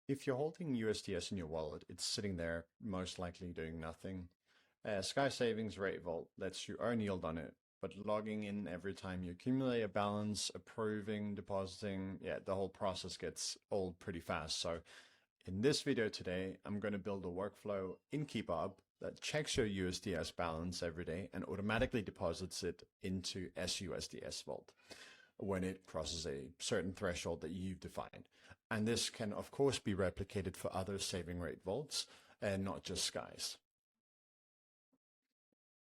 If you're holding USDS in your wallet, it's sitting there, most likely doing nothing. Sky Savings Rate Vault lets you earn yield on it, but logging in every time you accumulate a balance, approving, depositing, the whole process gets old pretty fast. So in this video today, I'm going to build a workflow in KeeperHub that checks your USDS balance every day and automatically deposits it into sUSDS Vault when it crosses a certain threshold that you've defined. And this can, of course, be replicated for other saving rate vaults and not just Sky's.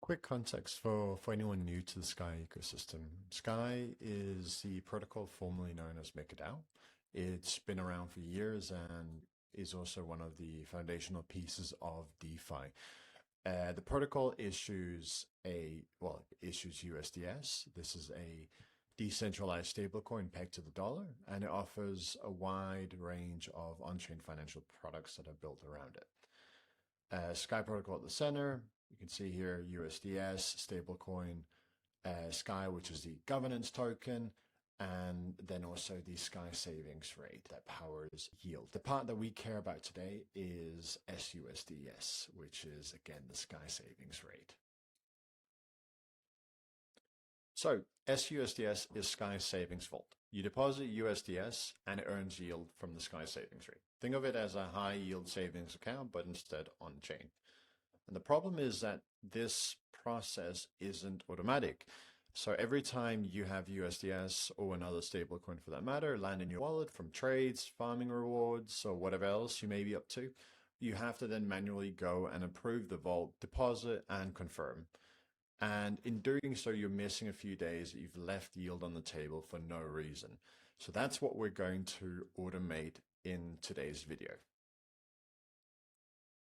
Quick context for anyone new to the Sky ecosystem. Sky is the protocol formerly known as MakerDAO. It's been around for years and is also one of the foundational pieces of DeFi. The protocol issues USDS. This is a decentralized stablecoin pegged to the dollar, and it offers a wide range of on-chain financial products that are built around it. Sky protocol at the center. You can see here USDS, stablecoin, Sky, which is the governance token, and then also the Sky savings rate that powers yield. The part that we care about today is sUSDS, which is again the Sky savings rate. So sUSDS is Sky Savings Vault. You deposit USDS and it earns yield from the Sky savings rate. Think of it as a high yield savings account, but instead on chain. And the problem is that this process isn't automatic. So every time you have USDS or another stablecoin for that matter land in your wallet from trades, farming rewards, or whatever else you may be up to, you have to then manually go and approve the vault, deposit, and confirm. And in doing so, you're missing a few days that you've left yield on the table for no reason. So that's what we're going to automate in today's video.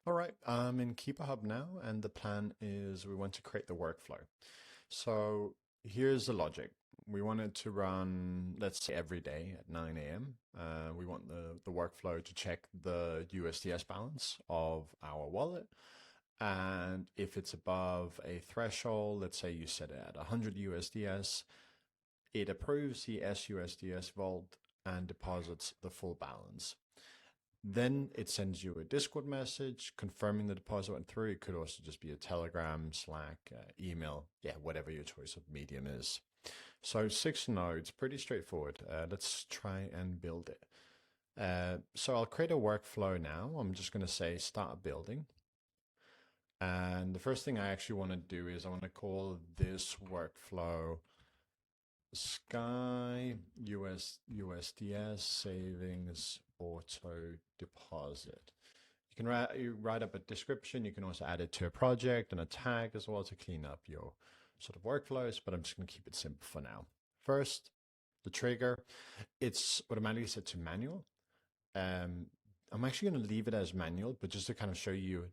All right, I'm in KeeperHub now, and the plan is we want to create the workflow. So here's the logic. We want it to run, let's say, every day at 9 a.m. We want the workflow to check the USDS balance of our wallet. And if it's above a threshold, let's say you set it at 100 USDS, it approves the sUSDS vault and deposits the full balance. Then it sends you a Discord message confirming the deposit went through. It could also just be a Telegram, Slack, email, whatever your choice of medium is. So 6 nodes, pretty straightforward. Let's try and build it. So I'll create a workflow now. I'm just going to say start building. And the first thing I actually want to do is I want to call this workflow Sky USDS Savings Auto Deposit. You can write up a description. You can also add it to a project and a tag as well to clean up your sort of workflows, but I'm just going to keep it simple for now. First, the trigger, it's automatically set to manual. I'm actually going to leave it as manual, but just to kind of show you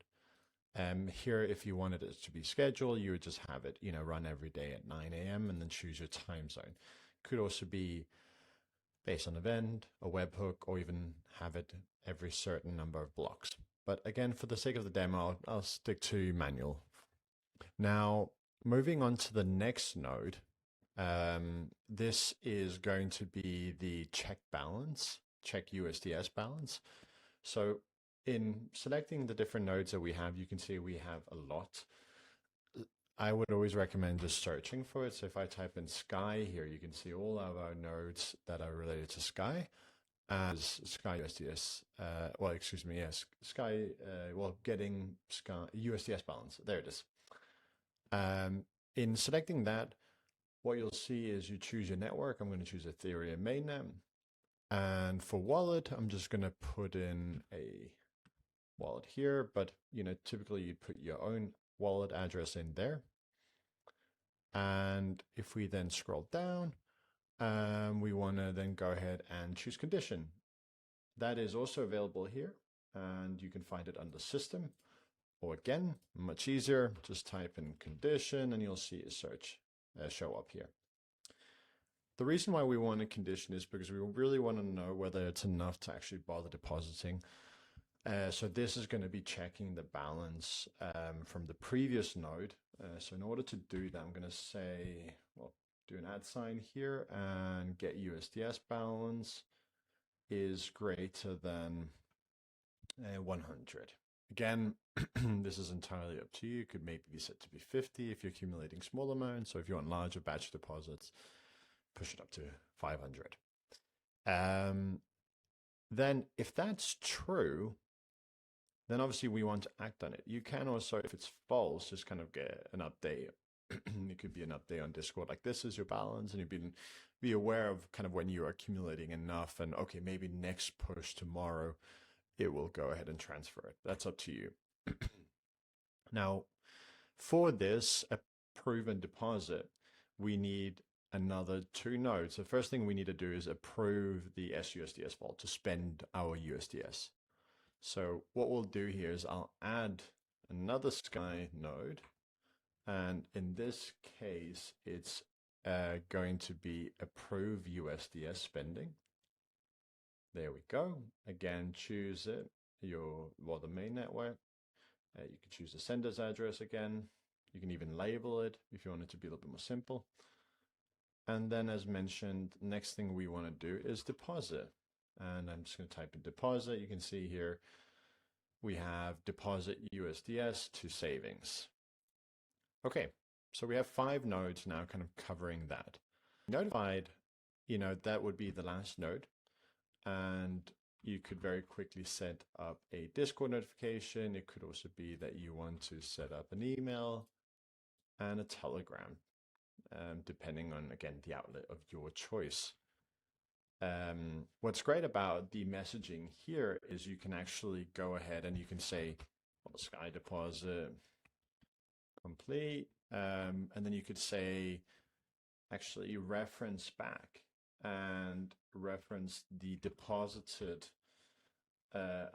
here, if you wanted it to be scheduled, you would just have it, run every day at 9 a.m. and then choose your time zone. Could also be based on event, a webhook, or even have it every certain number of blocks. But again, for the sake of the demo, I'll stick to manual. Now, moving on to the next node, this is going to be the check USDS balance. So in selecting the different nodes that we have, you can see we have a lot. I would always recommend just searching for it. So if I type in Sky here, you can see all of our nodes that are related to Sky as Sky USDS, getting Sky USDS balance. There it is. In selecting that, what you'll see is you choose your network. I'm going to choose Ethereum mainnet. And for wallet, I'm just going to put in a wallet here, but typically you'd put your own wallet address in there. And if we then scroll down, we want to then go ahead and choose condition. That is also available here, and you can find it under system, or again, much easier, just type in condition and you'll see a search show up here. The reason why we want a condition is because we really want to know whether it's enough to actually bother depositing. So this is going to be checking the balance from the previous node. So in order to do that, I'm going to say, do an @ here and get USDS balance is greater than 100. Again, this is entirely up to you. It could maybe be set to be 50 if you're accumulating small amounts. So if you want larger batch deposits, push it up to 500. Then if that's true, then obviously we want to act on it. You can also, if it's false, just kind of get an update. It could be an update on Discord, like this is your balance, and you've be aware of kind of when you're accumulating enough, and okay, maybe next push tomorrow, it will go ahead and transfer it. That's up to you. Now, for this approve and deposit, we need another 2 nodes. The first thing we need to do is approve the sUSDS vault to spend our USDS. So what we'll do here is I'll add another Sky node. And in this case, it's going to be approve USDS spending. There we go. Again, choose it, the main network. You can choose the sender's address again. You can even label it if you want it to be a little bit more simple. And then as mentioned, next thing we want to do is deposit. And I'm just going to type in deposit. You can see here we have deposit USDS to savings. Okay, so we have 5 nodes now kind of covering that. Notified, that would be the last node. And you could very quickly set up a Discord notification. It could also be that you want to set up an email and a Telegram, depending on, again, the outlet of your choice. What's great about the messaging here is you can actually go ahead and you can say, well, Sky deposit complete, and then you could say, actually reference back and reference the deposited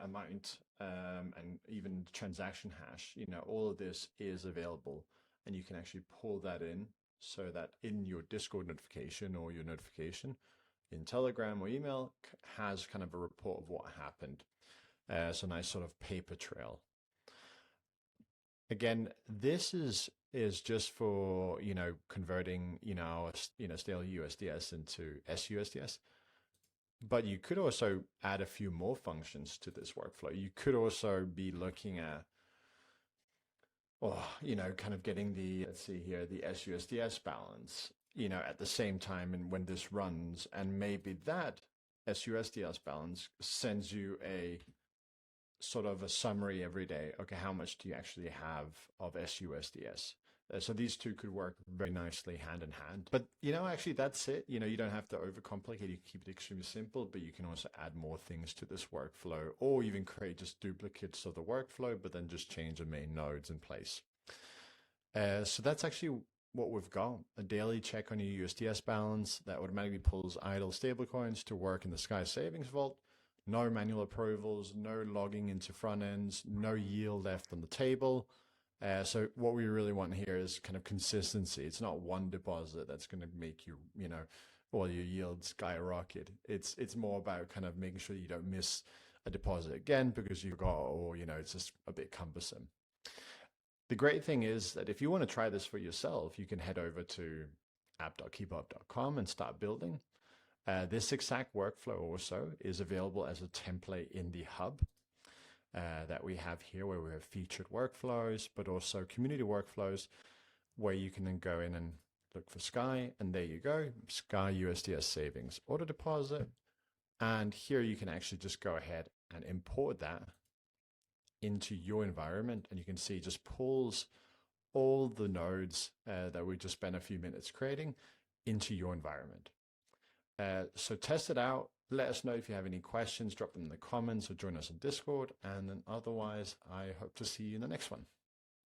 amount and even transaction hash. All of this is available, and you can actually pull that in so that in your Discord notification or your notification in Telegram or email has kind of a report of what happened. So nice sort of paper trail. Again, this is just for, converting, stale USDS into sUSDS. But you could also add a few more functions to this workflow. You could also be looking at, kind of getting the, let's see here, the sUSDS balance, at the same time and when this runs, and maybe that sUSDS balance sends you a sort of a summary every day. Okay, how much do you actually have of sUSDS? So these two could work very nicely hand in hand. But, actually that's it. You don't have to overcomplicate. You can keep it extremely simple, but you can also add more things to this workflow, or even create just duplicates of the workflow, but then just change the main nodes in place. So that's actually what we've got. A daily check on your USDS balance that automatically pulls idle stablecoins to work in the Sky Savings Vault. No manual approvals, no logging into front ends, no yield left on the table. So what we really want here is kind of consistency. It's not one deposit that's going to make you, all your yields skyrocket. It's more about kind of making sure you don't miss a deposit again because you forgot, or, it's just a bit cumbersome. The great thing is that if you want to try this for yourself, you can head over to app.keeperhub.com and start building. This exact workflow also is available as a template in the hub that we have here, where we have featured workflows, but also community workflows, where you can then go in and look for Sky, and there you go, Sky USDS savings auto deposit. And here you can actually just go ahead and import that into your environment, and you can see it just pulls all the nodes that we just spent a few minutes creating into your environment. So test it out. Let us know if you have any questions, drop them in the comments or join us on Discord. And then otherwise, I hope to see you in the next one.